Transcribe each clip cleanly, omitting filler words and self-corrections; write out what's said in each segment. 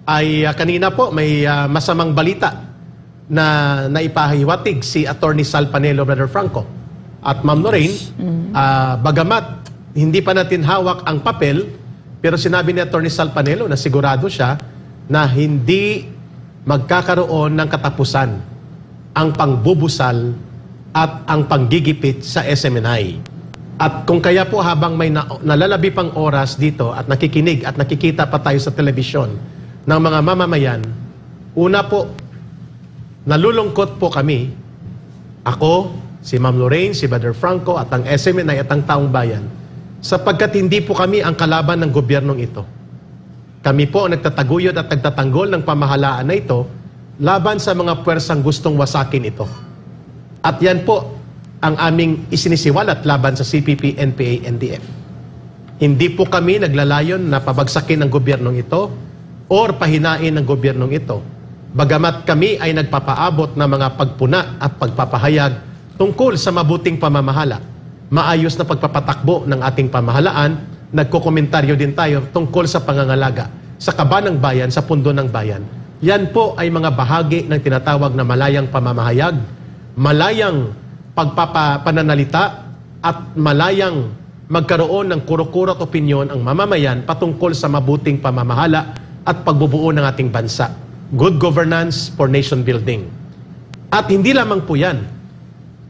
ay kanina po may masamang balita na naipahiwatig si Attorney Sal Panelo, Brother Franco. At Ma'am Lorraine, bagamat hindi pa natin hawak ang papel, pero sinabi ni Attorney Sal Panelo na sigurado siya na hindi magkakaroon ng katapusan ang pangbubusal at ang panggigipit sa SMNI. At kung kaya po habang may nalalabi pang oras dito at nakikinig at nakikita pa tayo sa telebisyon ng mga mamamayan, una po, nalulungkot po kami, ako, si Ma'am Lorraine, si Brother Franco at ang SMNI at ang taong bayan, sapagkat hindi po kami ang kalaban ng gobyernong ito. Kami po ang nagtataguyod at nagtatanggol ng pamahalaan na ito laban sa mga puwersang gustong wasakin ito. At yan po ang aming isinisiwalat laban sa CPP, NPA, NDF. Hindi po kami naglalayon na pabagsakin ang gobyernong ito or pahinain ang gobyernong ito. Bagamat kami ay nagpapaabot ng mga pagpuna at pagpapahayag tungkol sa mabuting pamamahala, maayos na pagpapatakbo ng ating pamahalaan, nagkokomentaryo din tayo tungkol sa pangangalaga, sa kaba ng bayan, sa pundo ng bayan. Yan po ay mga bahagi ng tinatawag na malayang pamamahayag, malayang pagpapananalita at malayang magkaroon ng kuro-kuro at opinyon ang mamamayan patungkol sa mabuting pamamahala at pagbubuo ng ating bansa. Good governance for nation building. At hindi lamang po yan.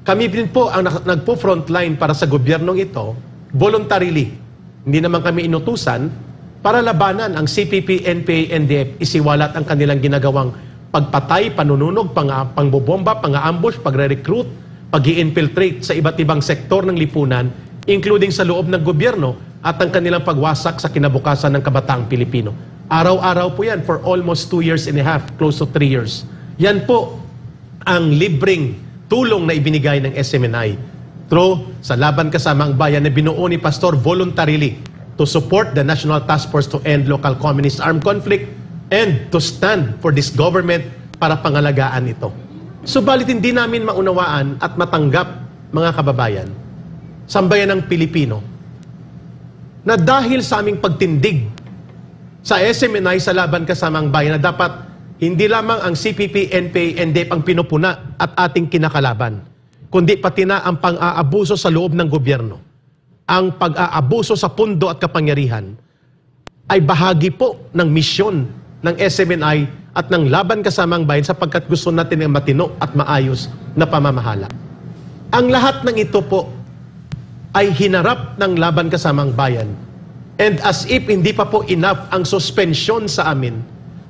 Kami din po ang nagpo-frontline para sa gobyernong ito voluntarily. Hindi naman kami inutusan para labanan ang CPP, NPA, NDF, isiwalat ang kanilang ginagawang pagpatay, panununog, pangbobomba, pang-ambush, pagre-recruit, pag-i-infiltrate sa iba't ibang sektor ng lipunan, including sa loob ng gobyerno at ang kanilang pagwasak sa kinabukasan ng kabataang Pilipino. Araw-araw po yan for almost 2 years and a half, close to 3 years. Yan po ang libreng tulong na ibinigay ng SMNI through sa Laban Kasama ang Bayan na binuo ni Pastor voluntarily to support the National Task Force to End Local Communist Armed Conflict and to stand for this government para pangalagaan ito. Subalit hindi namin maunawaan at matanggap, mga kababayan, sambayan ng Pilipino, na dahil sa aming pagtindig sa SMNI sa Laban Kasama ang Bayan na dapat hindi lamang ang CPP, NPA, NDF ang pinupuna at ating kinakalaban, kundi pati na ang pang-aabuso sa loob ng gobyerno. Ang pag-aabuso sa pundo at kapangyarihan ay bahagi po ng misyon ng SMNI at ng Laban Kasama ang Bayan sapagkat gusto natin ang matino at maayos na pamamahala. Ang lahat ng ito po ay hinarap ng Laban Kasama ang Bayan. And as if hindi pa po enough ang suspension sa amin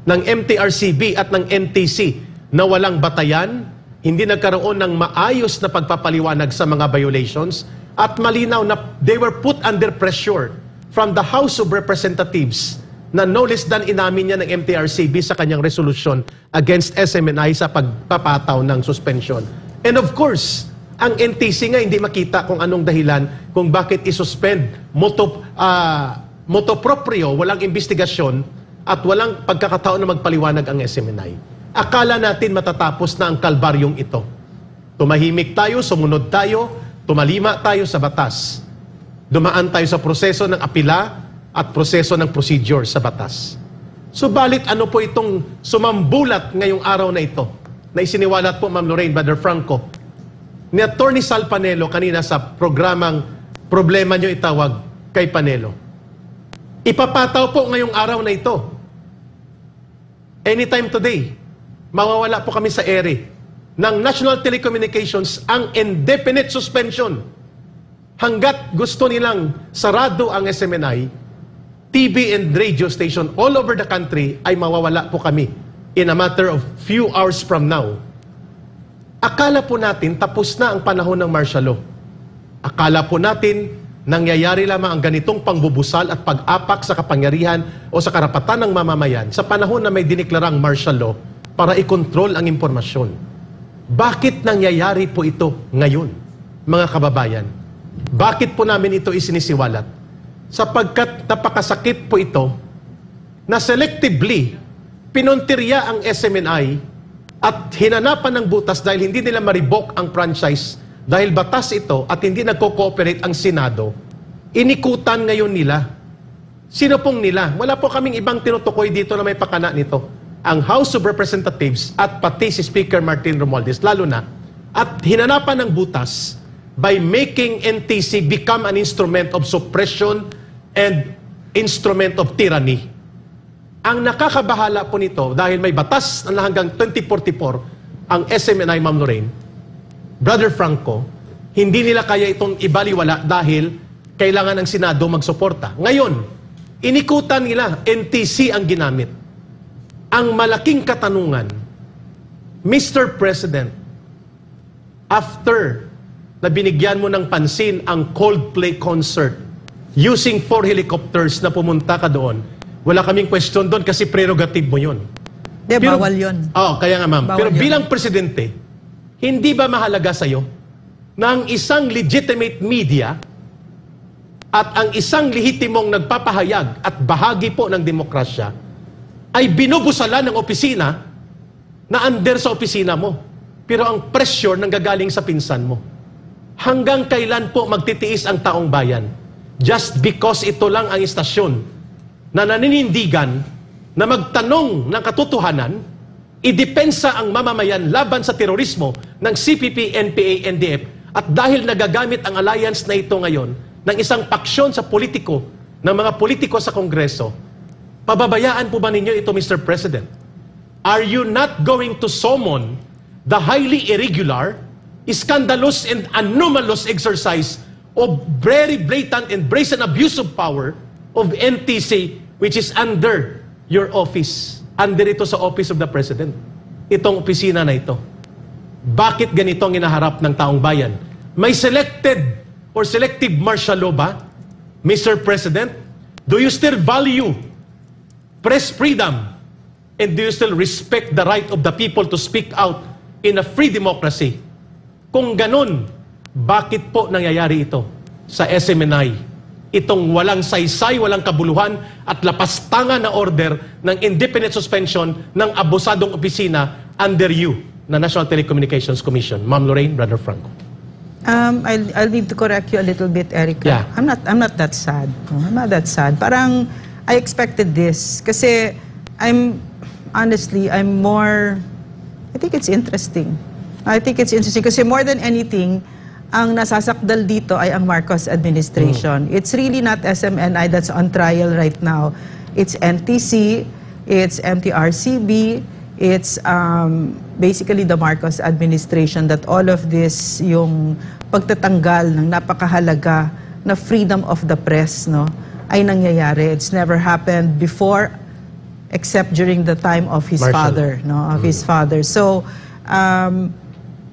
ng MTRCB at ng NTC na walang batayan, hindi nagkaroon ng maayos na pagpapaliwanag sa mga violations at malinaw na they were put under pressure from the House of Representatives na no less than inamin niya ng MTRCB sa kanyang resolution against SMNI sa pagpapataw ng suspension. And of course, ang NTC nga hindi makita kung anong dahilan kung bakit isuspend moto proprio, walang investigasyon at walang pagkakataon na magpaliwanag ang SMNI. Akala natin matatapos na ang kalbaryong ito. Tumahimik tayo, sumunod tayo, tumalima tayo sa batas. Dumaan tayo sa proseso ng apila at proseso ng procedure sa batas. Subalit ano po itong sumambulat ngayong araw na ito na isiniwalat po Ma'am Lorraine, Brother Franco, ni Attorney Sal Panelo kanina sa programang Problema Nyo Itawag kay Panelo. Ipapataw po ngayong araw na ito. Anytime today, mawawala po kami sa ere ng National Telecommunications ang indefinite suspension. Hanggat gusto nilang sarado ang SMNI, TV and radio station all over the country ay mawawala po kami in a matter of few hours from now. Akala po natin tapos na ang panahon ng martial law. Akala po natin nangyayari lamang ang ganitong pangbubusal at pag-apak sa kapangyarihan o sa karapatan ng mamamayan sa panahon na may diniklarang martial law para i-control ang impormasyon. Bakit nangyayari po ito ngayon, mga kababayan? Bakit po namin ito isinisiwalat? Sapagkat napakasakit po ito na selectively pinuntirya ang SMNI at hinanapan ng butas dahil hindi nila ma-revoke ang franchise dahil batas ito at hindi nagko-cooperate ang Senado, inikutan ngayon nila Sino pong nila? Wala po kaming ibang tinutukoy dito na may pakana nito. Ang House of Representatives at pati si Speaker Martin Romualdez, lalo na, at hinanapan ng butas by making NTC become an instrument of suppression and instrument of tyranny. Ang nakakabahala po nito, dahil may batas na hanggang 2044, ang SMNI, Ma'am Lorraine, Brother Franco, hindi nila kaya itong ibaliwala dahil kailangan ng Senado magsuporta. Ngayon, inikutan nila, NTC ang ginamit. Ang malaking katanungan, Mr. President, after na binigyan mo ng pansin ang Coldplay concert, using 4 helicopters na pumunta ka doon, wala kaming question doon kasi prerogative mo yun. Pero, bawal yun. Kaya nga ma'am. Pero yun. bilang presidente, hindi ba mahalaga sa'yo na ang isang legitimate media at ang isang lehitimong nagpapahayag at bahagi po ng demokrasya ay binubusalan ng opisina na under sa opisina mo. Pero ang pressure nanggagaling sa pinsan mo. Hanggang kailan po magtitiis ang taong bayan? Just because ito lang ang istasyon na naninindigan na magtanong ng katotohanan, idepensa ang mamamayan laban sa terorismo ng CPP, NPA, NDF, at dahil nagagamit ang alliance na ito ngayon ng isang paksyon sa politiko, ng mga politiko sa Kongreso, pababayaan po ba ninyo ito, Mr. President? Are you not going to summon the highly irregular, scandalous, and anomalous exercise of very blatant and brazen abuse of power of NTC, which is under your office, under ito sa Office of the President, itong opisina na ito? Bakit ganito ang inaharap ng taong bayan? May selected or selective martial law ba? Mr. President, do you still value press freedom? And do you still respect the right of the people to speak out in a free democracy? Kung ganun, bakit po nangyayari ito sa SMNI? Itong walang saysay, walang kabuluhan at lapastangan na order ng independent suspension ng abusadong opisina under you na National Telecommunications Commission. Ma'am Lorraine, Brother Franco. I'll need to correct you a little bit, Erica. Yeah. I'm not that sad. No, I'm not that sad. Parang I expected this kasi honestly, I think it's interesting. I think it's interesting kasi more than anything, ang nasasakdal dito ay ang Marcos administration. It's really not SMNI that's on trial right now. It's NTC, it's MTRCB, it's basically the Marcos administration that all of this, yung pagtatanggal ng napakahalaga na freedom of the press, no, ay nangyayari. It's never happened before except during the time of his father, no, of his father. So,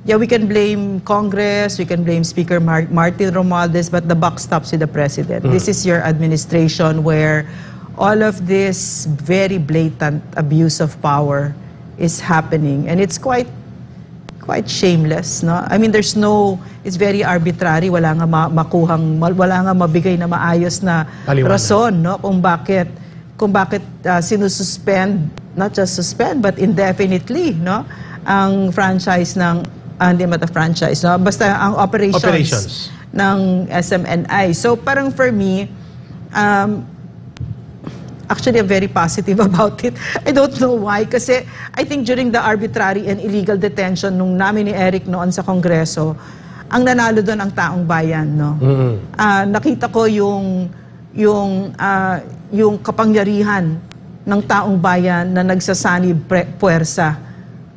yeah, we can blame Congress, we can blame Speaker Martin Romualdez, but the buck stops with the President. This is your administration where all of this very blatant abuse of power is happening. And it's quite shameless, no? I mean, it's very arbitrary, wala nga mabigay na maayos na rason, no? Kung bakit sinususpend, not just suspend, but indefinitely, no? Ang franchise ng hindi franchise, no? Basta ang operations ng SMNI. So parang for me, actually I'm very positive about it. I don't know why. Kasi I think during the arbitrary and illegal detention nung namin ni Eric noon sa Kongreso, ang nanalo doon ang taong bayan, no? Nakita ko yung kapangyarihan ng taong bayan na nagsasanib puwersa.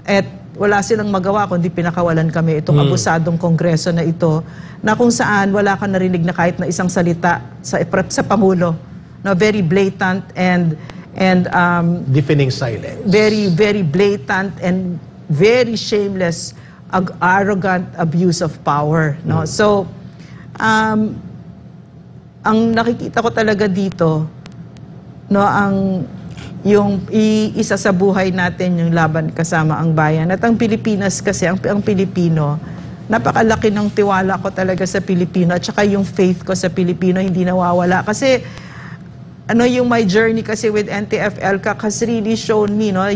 At wala silang magawa kundi pinakawalan kami itong abusadong Kongreso na ito, na kung saan wala ka narinig na kahit na isang salita sa Pangulo. No, very blatant and deafening silence. Very, very blatant and very shameless, arrogant abuse of power. No? So, ang nakikita ko talaga dito, no, yung isa sa buhay natin yung laban kasama ang bayan. At ang Pilipinas kasi, ang Pilipino, napakalaki ng tiwala ko talaga sa Pilipino at saka yung faith ko sa Pilipino hindi nawawala. Kasi yung my journey kasi with NTF has really shown me, no,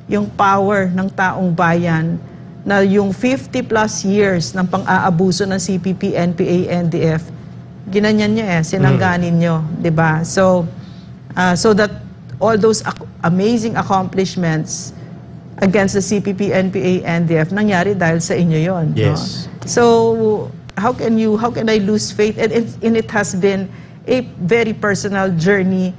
yung power ng taong bayan, na yung 50 plus years ng pang-aabuso ng CPP, NPA, NDF ginanyan nyo sinangganin nyo, di ba? So, so that all those amazing accomplishments against the CPP, NPA, NDF, nangyari dahil sa inyo yon. Yes. No? So, how can I lose faith? And it has been a very personal journey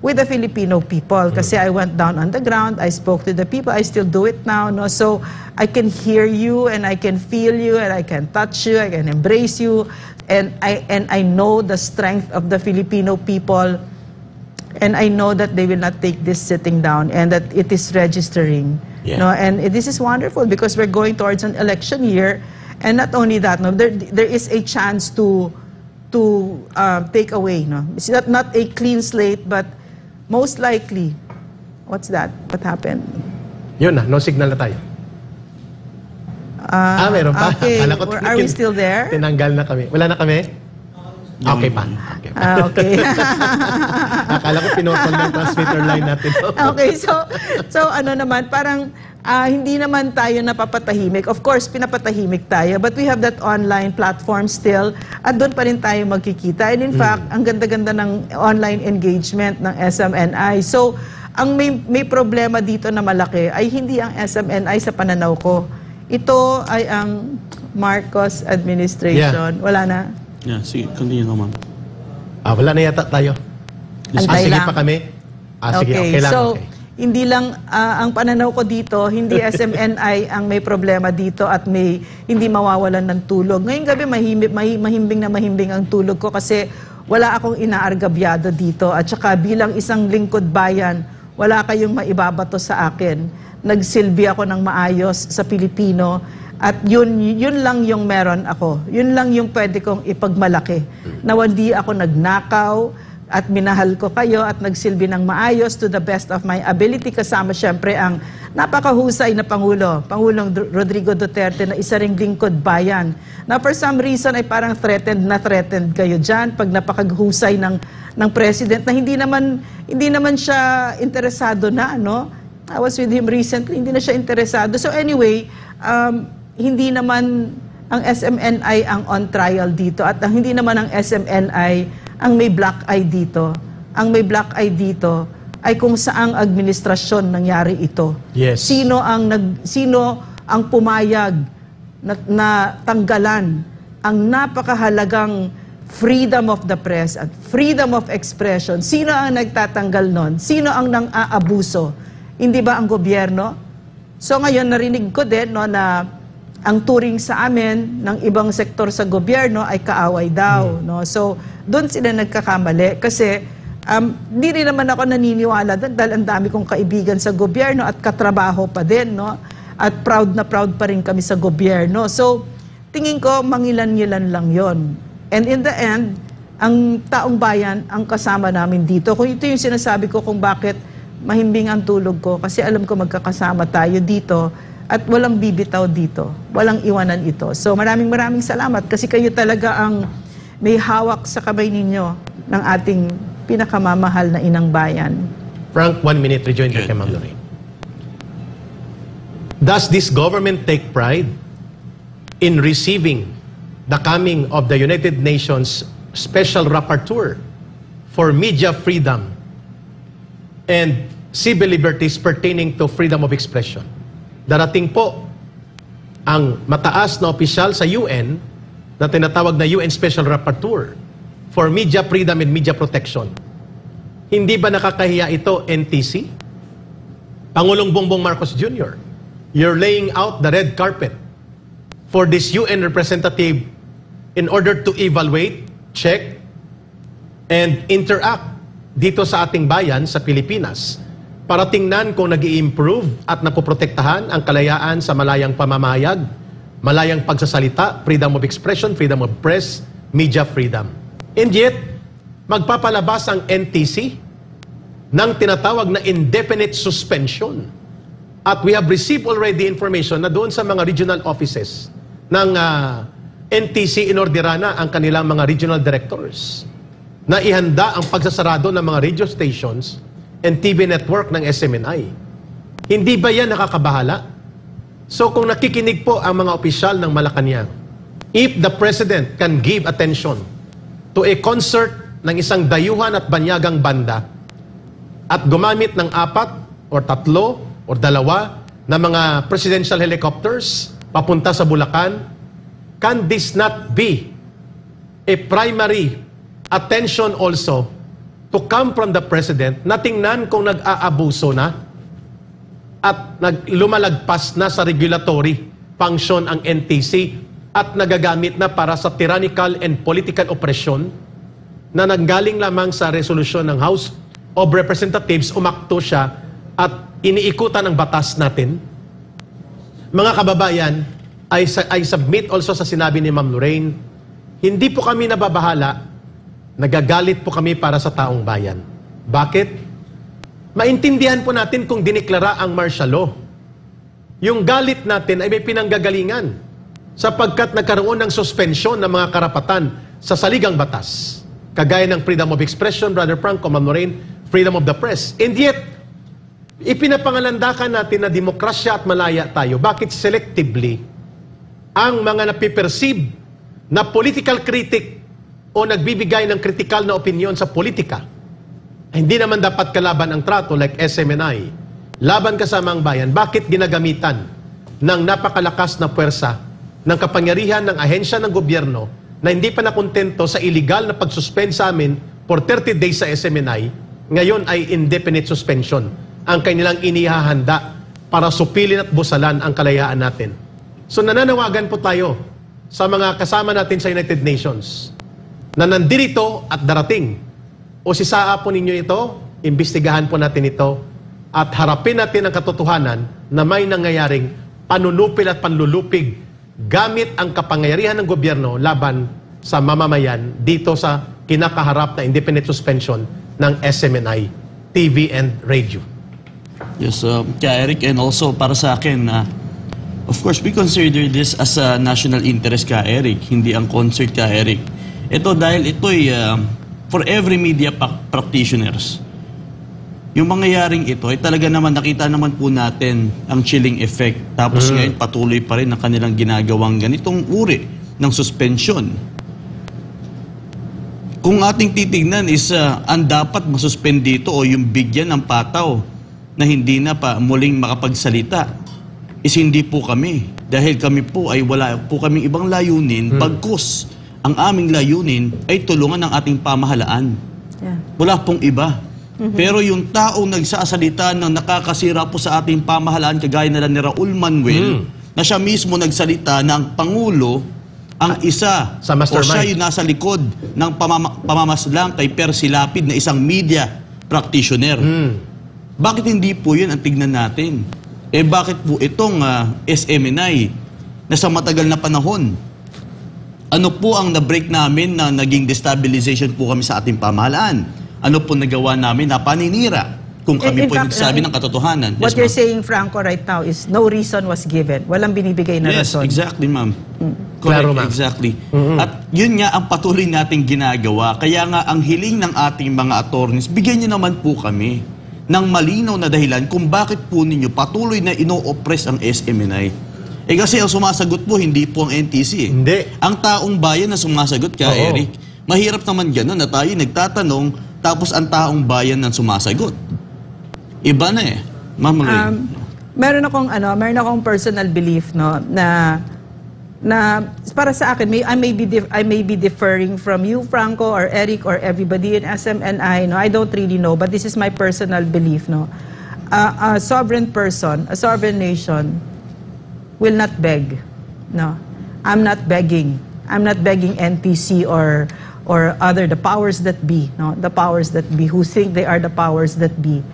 with the Filipino people. Kasi I went down on the ground, I spoke to the people, I still do it now. No? So, I can hear you, and I can feel you, and I can touch you, I can embrace you, and I know the strength of the Filipino people. And I know that they will not take this sitting down, and that it is registering. Yeah. No? And this is wonderful because we're going towards an election year. And not only that, no, there is a chance to take away. No? It's not a clean slate, but most likely, what's that? What happened? Yun na, no signal na tayo. Meron pa. Okay, Akala ko are we still there? Tinanggal na kami. Wala na kami? Okay pa. Okay pa. Okay. Akala ko pinotol ng transmitter line natin. Okay, so ano naman, parang hindi naman tayo napapatahimik. Of course, pinapatahimik tayo, but we have that online platform still, at doon pa rin tayo magkikita. And in fact, ang ganda-ganda ng online engagement ng SMNI. So, ang may problema dito na malaki ay hindi ang SMNI sa pananaw ko. Ito ay ang Marcos administration. Yeah. Wala na? Yeah, sige, continue naman. Wala na yata tayo. Antay sige lang. pa kami. Sige, okay lang. So, okay. hindi lang, ang pananaw ko dito, hindi SMNI ang may problema dito at hindi mawawalan ng tulog. Ngayong gabi, mahimbing na mahimbing ang tulog ko kasi wala akong inaargabyado dito. At saka bilang isang lingkod bayan, wala kayong maibabato sa akin. Nagsilbi ako ng maayos sa Pilipino. At yun lang yung meron ako. Yun lang yung pwede kong ipagmalaki. Na hindi ako nagnakaw at minahal ko kayo at nagsilbi ng maayos to the best of my ability. Kasama syempre ang napakahusay na Pangulo, Pangulong Rodrigo Duterte, na isa ring lingkod bayan. Na for some reason ay parang threatened kayo dyan pag napakaghusay ng President na hindi naman siya interesado na, no? I was with him recently, hindi na siya interesado. So anyway, hindi naman ang SMNI ang on trial dito at hindi naman ang SMNI ang may black eye dito. Ang may black eye dito ay kung saang administrasyon nangyari ito. Yes. Sino ang pumayag na tanggalan ang napakahalagang freedom of the press at freedom of expression? Sino ang nagtatanggal nun? Sino ang nang-aabuso? Hindi ba ang gobyerno? So ngayon narinig ko din na ang turing sa amin ng ibang sektor sa gobyerno ay kaaway daw. No? So, doon sila nagkakamali. Kasi, di rin naman ako naniniwala doon dahil ang dami kong kaibigan sa gobyerno at katrabaho pa din. No? At proud na proud pa rin kami sa gobyerno. So, tingin ko, mangilan-ngilan lang yon. And in the end, ang taong bayan ang kasama namin dito. Kung ito yung sinasabi ko kung bakit mahimbing ang tulog ko, kasi alam ko magkakasama tayo dito. At walang bibitaw dito. Walang iwanan ito. So maraming salamat kasi kayo talaga ang may hawak sa kamay ninyo ng ating pinakamamahal na inang bayan. Frank, 1 minute, rejoin kay Ma'am Lorraine. Does this government take pride in receiving the coming of the United Nations Special Rapporteur for Media Freedom and Civil Liberties pertaining to freedom of expression? Darating po ang mataas na opisyal sa UN na tinatawag na UN Special Rapporteur for Media Freedom and Media Protection. Hindi ba nakakahiya ito, NTC? Pangulong Bongbong Marcos Jr., you're laying out the red carpet for this UN representative in order to evaluate, check, and interact dito sa ating bayan sa Pilipinas para tingnan kung nag-i-improve at napoprotektahan ang kalayaan sa malayang pamamayag, malayang pagsasalita, freedom of expression, freedom of press, media freedom. And yet, magpapalabas ang NTC ng tinatawag na indefinite suspension. At we have received already information na doon sa mga regional offices ng NTC inorderana na ang kanilang mga regional directors na ihanda ang pagsasarado ng mga radio stations and TV network ng SMNI. Hindi ba yan nakakabahala? So kung nakikinig po ang mga opisyal ng Malacanang, if the President can give attention to a concert ng isang dayuhan at banyagang banda at gumamit ng 4 or 3 or 2 na mga presidential helicopters papunta sa Bulacan, can this not be a primary attention also to come from the President na tingnan kung nag-aabuso na at lumalagpas na sa regulatory function ang NTC at nagagamit na para sa tyrannical and political oppression na nanggaling lamang sa resolusyon ng House of Representatives, umakto siya at iniikutan ng batas natin. Mga kababayan, I submit also sa sinabi ni Ma'am Lorraine, hindi po kami nababahala, nagagalit po kami para sa taong bayan. Bakit? Maintindihan po natin kung diniklara ang martial law. Yung galit natin ay may pinanggagalingan sapagkat nagkaroon ng suspensyon ng mga karapatan sa saligang batas. Kagaya ng freedom of expression, Brother Franco, Ma'am Lorraine, freedom of the press. And yet, ipinapangalandakan natin na demokrasya at malaya tayo. Bakit selectively ang mga napiperceive na political critic o nagbibigay ng critical na opinion sa politika, hindi naman dapat kalaban ang trato like SMNI, laban kasama ang bayan. Bakit ginagamitan ng napakalakas na puwersa ng kapangyarihan ng ahensya ng gobyerno na hindi pa nakontento sa illegal na pagsuspend sa amin for 30 days sa SMNI, ngayon ay indefinite suspension ang kanilang inihahanda para supilin at busalan ang kalayaan natin. So nananawagan po tayo sa mga kasama natin sa United Nations na nandirito at darating. O sisaa po ninyo ito, imbestigahan po natin ito at harapin natin ang katotohanan na may nangyayaring panunupil at panlulupig gamit ang kapangyarihan ng gobyerno laban sa mamamayan dito sa kinakaharap na indefinite suspension ng SMNI, TV and radio. Yes, Kaya Eric, and also para sa akin, of course, we consider this as a national interest, Kaya Eric, hindi ang concert, Kaya Eric. Ito dahil ito'y for every media practitioners. Yung mangyayaring ito ay talaga naman nakita naman po natin ang chilling effect. Tapos ngayon patuloy pa rin ang kanilang ginagawang ganitong uri ng suspension. Kung ating titignan is ang dapat masuspend dito o yung bigyan ng pataw na hindi na pa muling makapagsalita is hindi po kami. Dahil kami po ay wala po kaming ibang layunin, bagkus ang aming layunin ay tulungan ng ating pamahalaan. Yeah. Wala pong iba. Pero yung taong nagsasalita ng nakakasira po sa ating pamahalaan, kagaya nila ni Raul Manuel, na siya mismo nagsalita na ang Pangulo ang isa sa o mastermind. siya yung nasa likod ng pamamaslang kay Percy Lapid na isang media practitioner. Bakit hindi po yun ang tignan natin? Eh bakit po itong SMNI na sa matagal na panahon, ano po ang na-break namin na naging destabilization po kami sa ating pamahalaan? Ano po nagawa namin na paninira kung kami In po fact, nagsabi ng katotohanan? What Yes, you're ma'am. saying, Franco, right now is no reason was given. Walang binibigay na Yes, rason. exactly, ma'am. Klaro, Correct, ma'am. exactly. At yun nga ang patuloy nating ginagawa. Kaya nga ang hiling ng ating mga attorneys, bigyan niyo naman po kami ng malinaw na dahilan kung bakit po ninyo patuloy na ino-oppress ang SMNI. Eh kasi ang sumasagot po, hindi po ang NTC. Hindi. Ang taong bayan na sumasagot ka, Oo. Eric. Mahirap naman gano'n na tayo nagtatanong, tapos ang taong bayan ang sumasagot. Iba na eh. Ma'am Lorraine. Meron akong personal belief na para sa akin I may be differing from you, Franco, or Eric, or everybody in SMNI. I don't really know, but this is my personal belief. A sovereign person, a sovereign nation will not beg. I'm not begging. I'm not begging NPC or the powers that be, the powers that be who think they are the powers that be,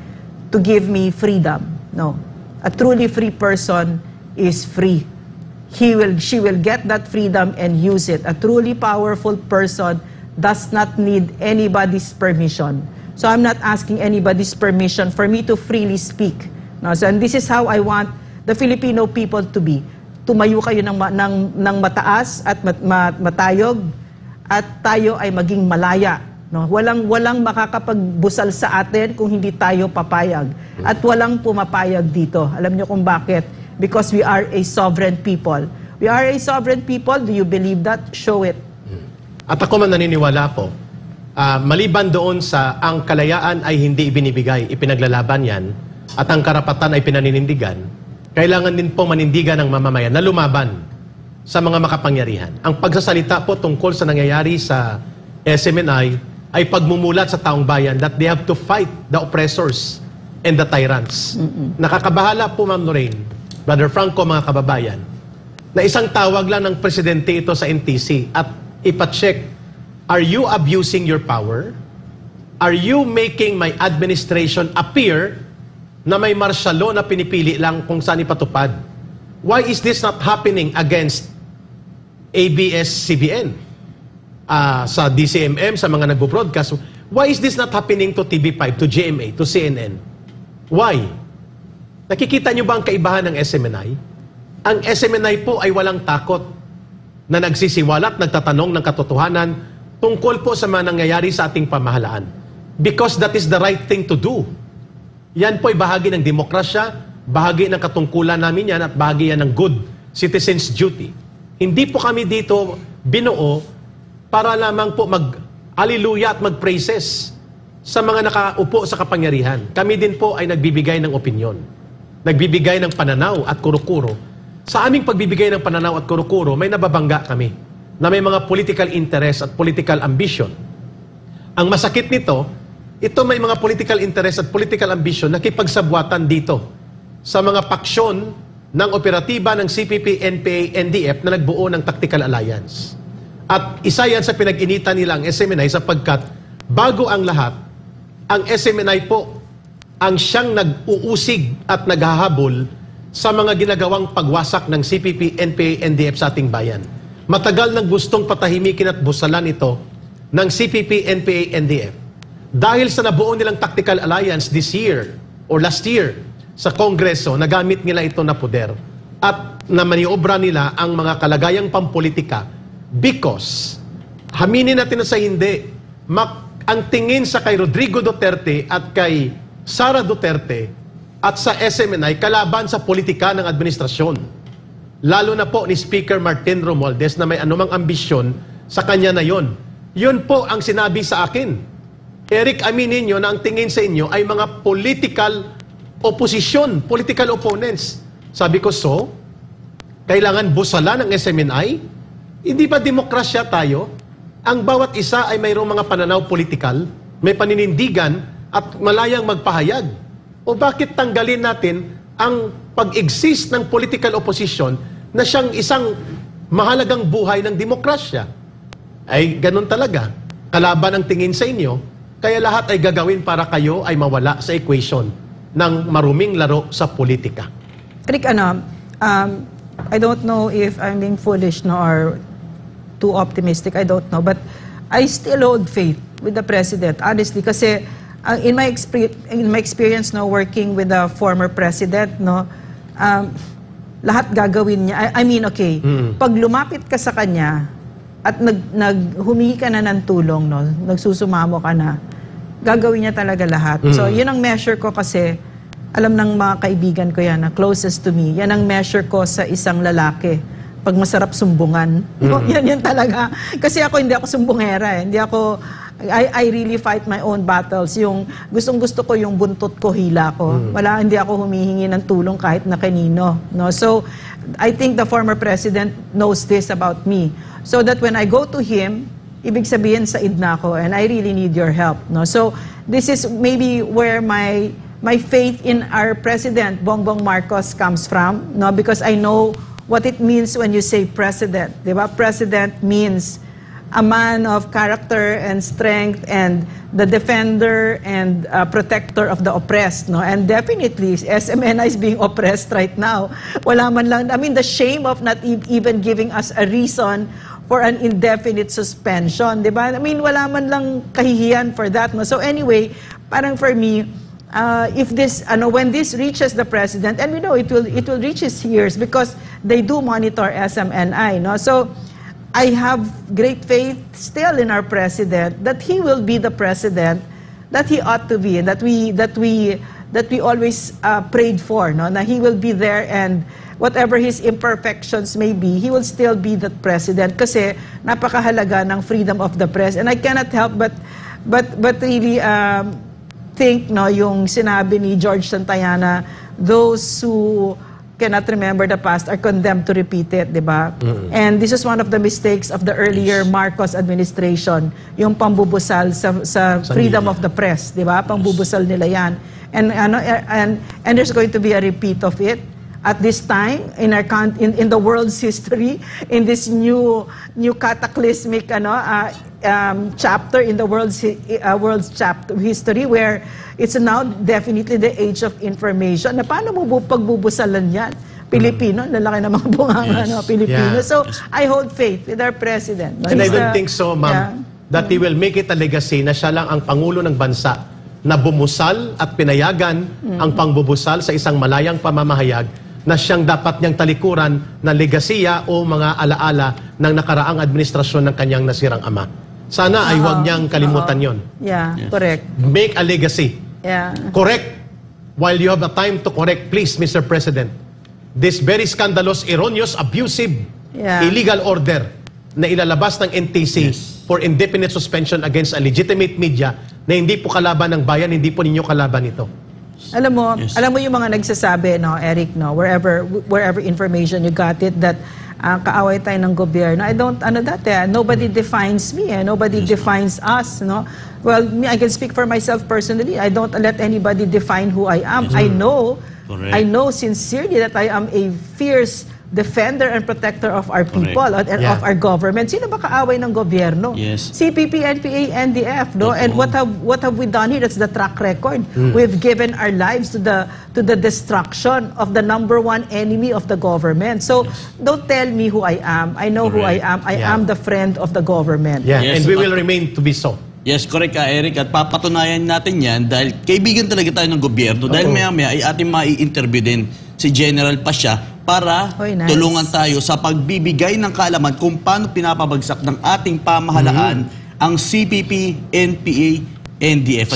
to give me freedom. No. A truly free person is free. She will get that freedom and use it. A truly powerful person does not need anybody's permission. So I'm not asking anybody's permission for me to freely speak. So, and this is how I want the Filipino people to be. Tumayo kayo ng mataas at matayog, at tayo ay maging malaya. Walang makakapagbusal sa atin kung hindi tayo papayag. At walang pumapayag dito. Alam niyo kung bakit? Because we are a sovereign people. We are a sovereign people. Do you believe that? Show it. At ako man naniniwala ko, maliban doon sa ang kalayaan ay hindi ibinibigay, ipinaglalaban yan, at ang karapatan ay pinaninindigan, kailangan din po manindigan ng mamamayan na lumaban sa mga makapangyarihan. Ang pagsasalita po tungkol sa nangyayari sa SMNI ay pagmumulat sa taong bayan that they have to fight the oppressors and the tyrants. Nakakabahala po, Ma'am Lorraine, Brother Franco, mga kababayan, na isang tawag lang ng presidente ito sa NTC at ipacheck, are you abusing your power? Are you making my administration appear na may martial law na pinipili lang kung saan ipatupad? Why is this not happening against ABS-CBN, sa DCMM, sa mga nagbo-broadcast? Why is this not happening to TV5, to GMA, to CNN? Why? Nakikita nyo ba ang kaibahan ng SMNI? Ang SMNI po ay walang takot na nagsisiwalat, nagtatanong ng katotohanan tungkol po sa mga nangyayari sa ating pamahalaan. Because that is the right thing to do. Yan po ay bahagi ng demokrasya, bahagi ng katungkulan namin yan, at bahagi yan ng good citizen's duty. Hindi po kami dito binuo para lamang po mag-alleluia at mag-praises sa mga nakaupo sa kapangyarihan. Kami din po ay nagbibigay ng opinyon. Nagbibigay ng pananaw at kuro-kuro. Sa aming pagbibigay ng pananaw at kuro-kuro, may nababangga kami na may mga political interest at political ambition. Ang masakit nito, ito may mga political interest at political ambition na kipagsabwatan dito sa mga paksyon ng operatiba ng CPP, NPA, NDF na nagbuo ng Tactical Alliance. At isa yan sa pinag-initan nila ang SMNI sapagkat bago ang lahat, ang SMNI po ang siyang nag-uusig at naghahabol sa mga ginagawang pagwasak ng CPP, NPA, NDF sa ating bayan. Matagal nang gustong patahimikin at busalan ito ng CPP, NPA, NDF. Dahil sa nabuo nilang Tactical Alliance this year or last year sa Kongreso, nagamit nila ito na poder at na maniobra nila ang mga kalagayang pampolitika because, haminin natin na sa hindi, ang tingin sa kay Rodrigo Duterte at kay Sara Duterte at sa SMNI kalaban sa politika ng administrasyon. Lalo na po ni Speaker Martin Romualdez na may anumang ambisyon sa kanya na yon. Yun po ang sinabi sa akin. Eric, aminin nyo na ang tingin sa inyo ay mga political opposition, political opponents. Sabi ko, so, kailangan busalan ng SMNI? Hindi ba demokrasya tayo? Ang bawat isa ay mayroong mga pananaw politikal, may paninindigan at malayang magpahayag. O bakit tanggalin natin ang pag-exist ng political opposition na siyang isang mahalagang buhay ng demokrasya? Ay, ganun talaga. Kalaban ang tingin sa inyo, kaya lahat ay gagawin para kayo ay mawala sa equation ng maruming laro sa politika. Rick, I don't know if I'm being foolish or too optimistic, I don't know, but I still hold faith with the President, honestly, kasi in my experience working with the former President, lahat gagawin niya. I mean, okay, pag lumapit ka sa kanya at humingi ka na ng tulong, nagsusumamo ka na, gagawin niya talaga lahat. So, yun ang measure ko kasi, alam ng mga kaibigan ko yan, na closest to me, yan ang measure ko sa isang lalaki. Pag masarap sumbungan. Yan talaga. Kasi hindi ako sumbungera. Hindi ako, I really fight my own battles. Yung gustong-gusto ko yung buntot ko, hila ko. Hindi ako humihingi ng tulong kahit na kanino. So, I think the former president knows this about me. So that when I go to him, ibig sabihin said na ako and I really need your help. So, this is maybe where my faith in our President, Bongbong Marcos, comes from. Because I know what it means when you say president. Diba? President means a man of character and strength and the defender and protector of the oppressed. And definitely, SMNI is being oppressed right now. Wala man lang, the shame of not even giving us a reason for an indefinite suspension. Diba? Wala man lang kahihiyan for that. So anyway, parang for me, if this, when this reaches the president, and we know it will reach his ears because they do monitor SMNI. So I have great faith still in our president that he will be the president that he ought to be, and that we that we always prayed for, no? Na he will be there, and whatever his imperfections may be, he will still be the president kasi napakahalaga ng freedom of the press. And I cannot help but really think, no, yung sinabi ni George Santayana, those who cannot remember the past are condemned to repeat it, di ba? And this is one of the mistakes of the earlier Marcos administration, yung pambubusal sa freedom of the press, di ba? Pambubusal nila yan. And there's going to be a repeat of it at this time in the world's history, in this new cataclysmic chapter in the world's chapter history, where it's now definitely the age of information. Na paano mo pagbubusalan yan? Pilipino, lalaki ng mga bunganga, no? Pilipino. Yeah. So I hold faith with our president. And I don't think so, ma'am, that he will make it a legacy na siya lang ang Pangulo ng bansa na bumusal at pinayagan ang pangbubusal sa isang malayang pamamahayag na siyang dapat niyang talikuran na legasiya o mga alaala ng nakaraang administrasyon ng kanyang nasirang ama. Sana ay huwag niyang kalimutan yon. Yeah, correct. Make a legacy. Yeah. Correct. While you have the time to correct, please, Mr. President, this very scandalous, erroneous, abusive, illegal order na ilalabas ng NTC for indefinite suspension against a legitimate media na hindi po kalaban ng bayan, hindi po ninyo kalaban ito. Alam mo yung mga nagsasabi, no, Eric, no, wherever information you got it, that kaaway tayo ng gobyerno. Nobody defines me, nobody defines us, no. Well, me, I can speak for myself personally. I don't let anybody define who I am. I know sincerely that I am a fierce defender and protector of our people and of our government. Sino ba kaaway ng gobyerno? Yes. CPP, NPA, NDF, no? And what have we done here? That's the track record. We've given our lives to the destruction of the #1 enemy of the government. So don't tell me who I am. I know who I am. I am the friend of the government. Yeah, Yes, and we will remain to be so. Yes, correct ka, Eric. At papatunayan natin yan dahil kaibigan talaga tayo ng gobyerno. Dahil maya-maya ay ating mai-interview din si General Pasha para tulungan tayo sa pagbibigay ng kaalaman kung paano pinapabagsak ng ating pamahalaan ang CPP, NPA, NDF.